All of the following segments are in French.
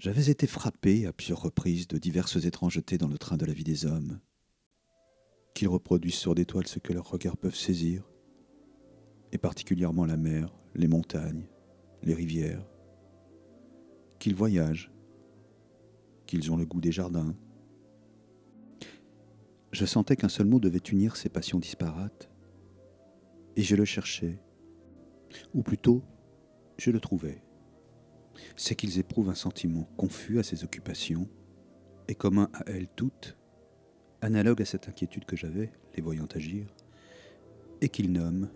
J'avais été frappé à plusieurs reprises de diverses étrangetés dans le train de la vie des hommes, qu'ils reproduisent sur des toiles ce que leurs regards peuvent saisir, et particulièrement la mer, les montagnes, les rivières, qu'ils voyagent, qu'ils ont le goût des jardins. Je sentais qu'un seul mot devait unir ces passions disparates, et je le cherchais, ou plutôt, je le trouvais. C'est qu'ils éprouvent un sentiment confus à ces occupations, et commun à elles toutes, analogue à cette inquiétude que j'avais, les voyant agir, et qu'ils nomment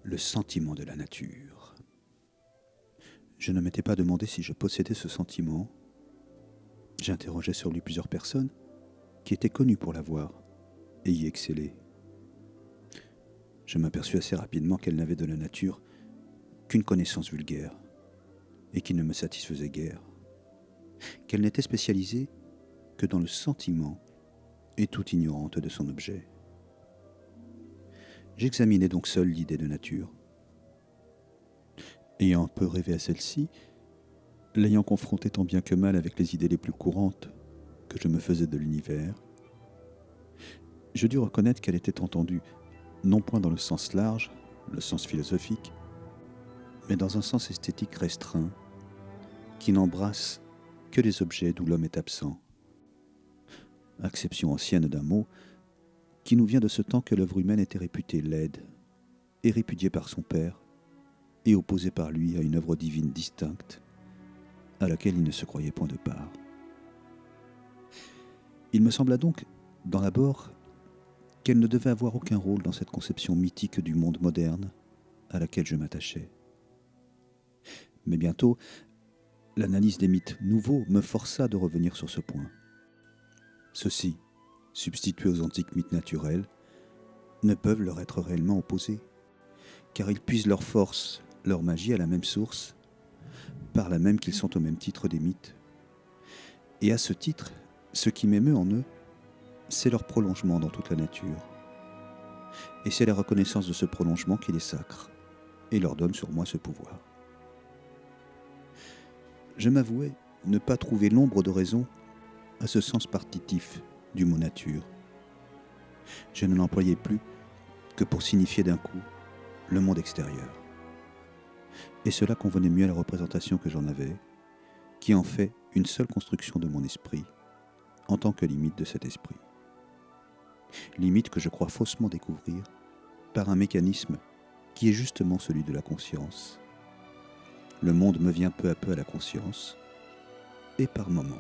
le sentiment de la nature. Je ne m'étais pas demandé si je possédais ce sentiment. J'interrogeais sur lui plusieurs personnes qui étaient connues pour l'avoir et y exceller. Je m'aperçus assez rapidement qu'elles n'avaient de la nature qu'une connaissance vulgaire et qui ne me satisfaisait guère, qu'elle n'était spécialisée que dans le sentiment et tout ignorante de son objet. J'examinais donc seul l'idée de nature. Ayant un peu rêvé à celle-ci, l'ayant confrontée tant bien que mal avec les idées les plus courantes que je me faisais de l'univers, je dus reconnaître qu'elle était entendue, non point dans le sens large, le sens philosophique, mais dans un sens esthétique restreint, qui n'embrasse que les objets d'où l'homme est absent. Acception ancienne d'un mot qui nous vient de ce temps que l'œuvre humaine était réputée laide et répudiée par son père et opposée par lui à une œuvre divine distincte à laquelle il ne se croyait point de part. Il me sembla donc, dans l'abord, qu'elle ne devait avoir aucun rôle dans cette conception mythique du monde moderne à laquelle je m'attachais. Mais bientôt, l'analyse des mythes nouveaux me força de revenir sur ce point. Ceux-ci, substitués aux antiques mythes naturels, ne peuvent leur être réellement opposés, car ils puisent leur force, leur magie à la même source, par là même qu'ils sont au même titre des mythes. Et à ce titre, ce qui m'émeut en eux, c'est leur prolongement dans toute la nature. Et c'est la reconnaissance de ce prolongement qui les sacre, et leur donne sur moi ce pouvoir. Je m'avouais ne pas trouver l'ombre de raison à ce sens partitif du mot nature. Je ne l'employais plus que pour signifier d'un coup le monde extérieur. Et cela convenait mieux à la représentation que j'en avais, qui en fait une seule construction de mon esprit, en tant que limite de cet esprit. Limite que je crois faussement découvrir par un mécanisme qui est justement celui de la conscience. Le monde me vient peu à peu à la conscience, et par moments.